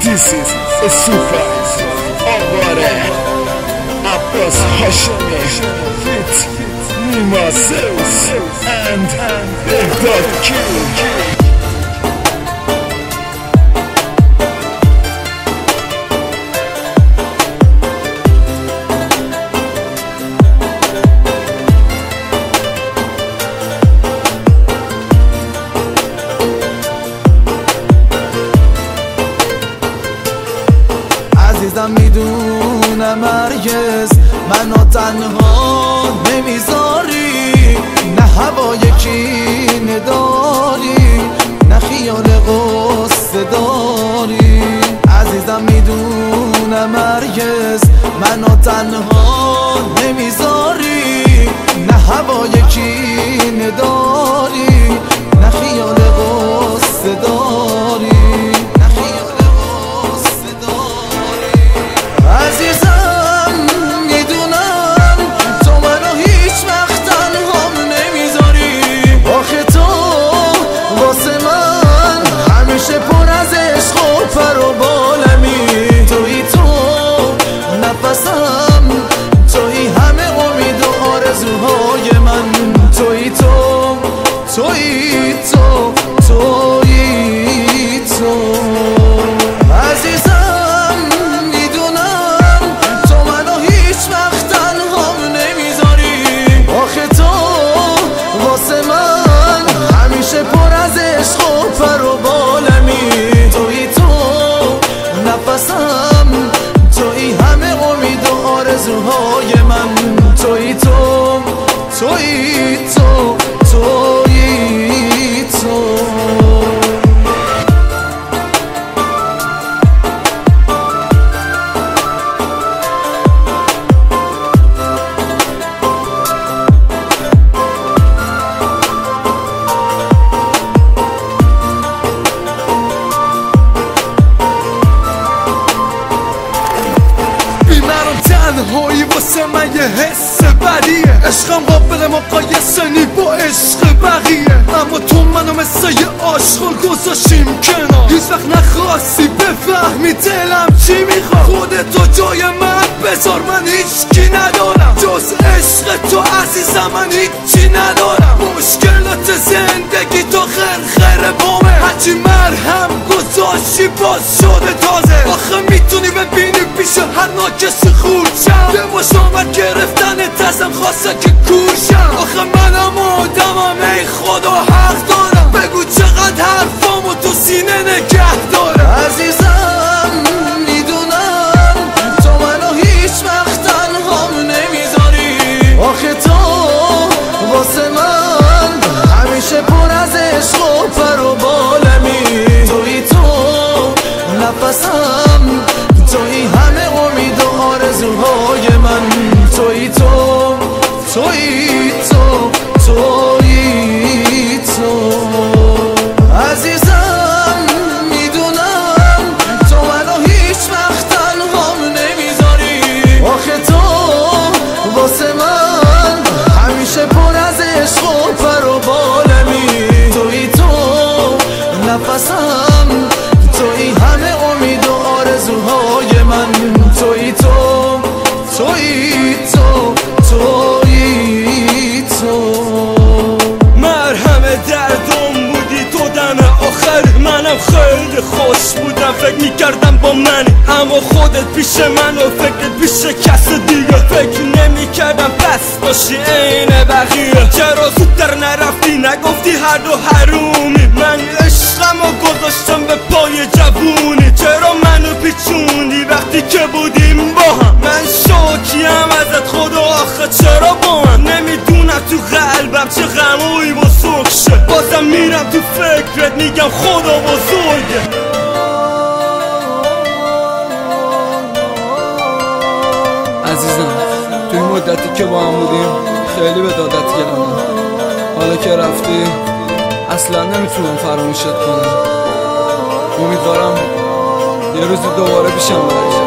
This is a surprise. Agora Abbas Hashemi with Nima Zeus and Baghdad King. عزیزم میدونم هرگز منو تنها نمیذاری، نه هوای کینه داری نه خیال غصه داری. عزیزم میدونم هرگز منو تنها نمیذاری، نه هوای کینه داری نه خیال غصه داری. عزیزم میدونم تو منو هیچ وقت تنهام نمیذاری، آخه تو واسه من همیشه پر از عشق و پر و بالمی. تویی تو نفسم، تویی همه امید و آرزوهای من. تویی تو، تویی تو، تویی تو. عزیزم پر از عشق و پر و بالمی. تویی تو نفسم، تویی همه امید و آرزوهای من. تویی تو، تویی تو، تویی تو. تنهایی واسه من یه حس بدیه، عشقم قابل مقایسه نی با عشق بقیه. اما تو منو مثل یه آشغال گذاشتیم کنار، هیچ وقت نخواستی بفهمی دلم چی میخواد. خودتو جای من بذار، من هیچکی ندارم جز عشق تو. عزیزم من هیچی ندارم، مشکلات زندگی تو خرخره بامه. هرچی مرهم گذاشتی باز شده تازه. آخه میتونی ببینی پیش هر ناکسی خوشم، یه باش آمد گرفتن ازم خواسته که کورشم. آخه منم آدمم، ای خدا حق دارم، بگو چقدر حرفامو تو سینه نگه دارم. عزیزم میدونم تو منو هیچ وقت تنهام نمیذاری، آخه تو واسه من همیشه پر از عشق و پر و بالمی. تویی تو نفسم، تویی همه امید و آرزوهای من. تویی تو، تویی تو، تویی تو. عزیزم میدونم تو منو هیچ وقت تنهام نمیذاری، آخه تو واسه من همیشه پر از عشق و پر و بالمی. تویی تو نفسم، تویی همه امید و آرزوهای من. تویی تو، تویی تو، تویی تو. مرهم دردم بودی تو دم آخر، منم خیلی خوش بودم فکر میکردم با منی، اما خودت پیش من و فکرت پیش کس دیگه. فکر نمیکردم پس باشی عین بقیه. چرا زودتر نرفتی نگفتی هر دو حرومی؟ من عشقم و گذاشتم به پای جوونی. چرا منو پیچوندی وقتی که بودیم با هم؟ من شوکیم ازت خدا، آخه چرا با من؟ نمیدونم تو قلبم چه غموی بزرگ شه، بازم میرم تو فکرت میگم خدا بزرگه. عزیزم توی مدتی که با هم بودیم خیلی به دادت گرم، حالا که رفتی اصلا نمیتونم فراموشت کنم. امیدوارم یه روزی دوباره پیشم برسی.